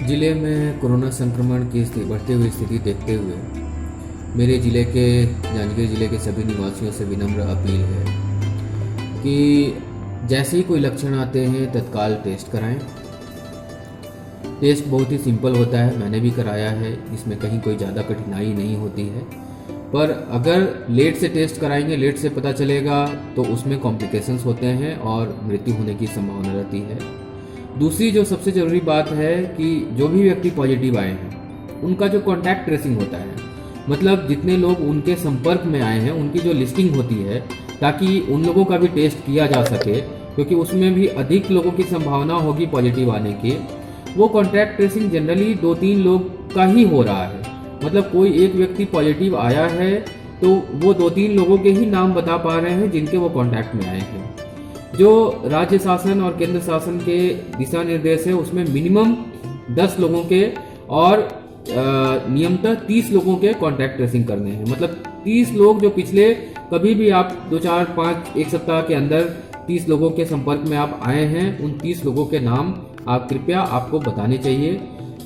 ज़िले में कोरोना संक्रमण की बढ़ती हुई स्थिति देखते हुए मेरे ज़िले के जांजगीर ज़िले के सभी निवासियों से विनम्र अपील है कि जैसे ही कोई लक्षण आते हैं तत्काल टेस्ट कराएं। टेस्ट बहुत ही सिंपल होता है, मैंने भी कराया है, इसमें कहीं कोई ज़्यादा कठिनाई नहीं होती है। पर अगर लेट से टेस्ट कराएंगे, लेट से पता चलेगा तो उसमें कॉम्प्लिकेशंस होते हैं और मृत्यु होने की संभावना रहती है। दूसरी जो सबसे ज़रूरी बात है कि जो भी व्यक्ति पॉजिटिव आए हैं उनका जो कॉन्टैक्ट ट्रेसिंग होता है, मतलब जितने लोग उनके संपर्क में आए हैं उनकी जो लिस्टिंग होती है, ताकि उन लोगों का भी टेस्ट किया जा सके, क्योंकि उसमें भी अधिक लोगों की संभावना होगी पॉजिटिव आने की। वो कॉन्टैक्ट ट्रेसिंग जनरली 2-3 लोग का ही हो रहा है, मतलब कोई एक व्यक्ति पॉजिटिव आया है तो वो 2-3 लोगों के ही नाम बता पा रहे हैं जिनके वो कॉन्टैक्ट में आए हैं। जो राज्य शासन और केंद्र शासन के दिशा निर्देश है उसमें मिनिमम 10 लोगों के और नियमतः 30 लोगों के कॉन्टैक्ट ट्रेसिंग करने हैं। मतलब 30 लोग जो पिछले कभी भी आप 2-4-5 एक सप्ताह के अंदर 30 लोगों के संपर्क में आप आए हैं, उन 30 लोगों के नाम आप कृपया आपको बताने चाहिए।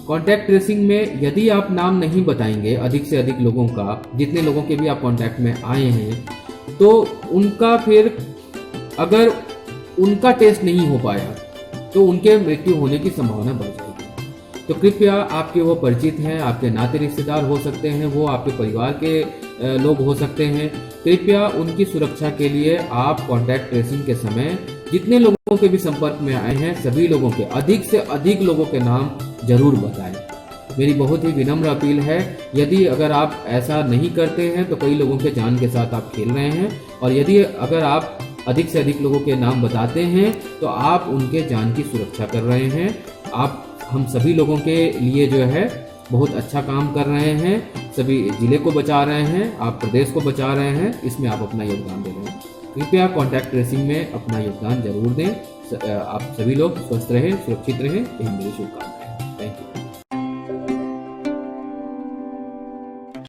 कॉन्टैक्ट ट्रेसिंग में यदि आप नाम नहीं बताएंगे अधिक से अधिक लोगों का, जितने लोगों के भी आप कॉन्टैक्ट में आए हैं, तो उनका फिर अगर उनका टेस्ट नहीं हो पाया तो उनके मृत्यु होने की संभावना बढ़ जाएगी। तो कृपया आपके वो परिचित हैं, आपके नाते रिश्तेदार हो सकते हैं, वो आपके परिवार के लोग हो सकते हैं, कृपया उनकी सुरक्षा के लिए आप कॉन्टैक्ट ट्रेसिंग के समय जितने लोगों के भी संपर्क में आए हैं सभी लोगों के, अधिक से अधिक लोगों के नाम जरूर बताएं। मेरी बहुत ही विनम्र अपील है, यदि अगर आप ऐसा नहीं करते हैं तो कई लोगों के जान के साथ आप खेल रहे हैं, और यदि अगर आप अधिक से अधिक लोगों के नाम बताते हैं तो आप उनके जान की सुरक्षा कर रहे हैं। आप हम सभी लोगों के लिए जो है बहुत अच्छा काम कर रहे हैं, सभी जिले को बचा रहे हैं, आप प्रदेश को बचा रहे हैं, इसमें आप अपना योगदान दे रहे हैं। कृपया कॉन्टैक्ट ट्रेसिंग में अपना योगदान जरूर दें। आप सभी लोग स्वस्थ रहें, सुरक्षित रहें, यही मेरी शुभकामना।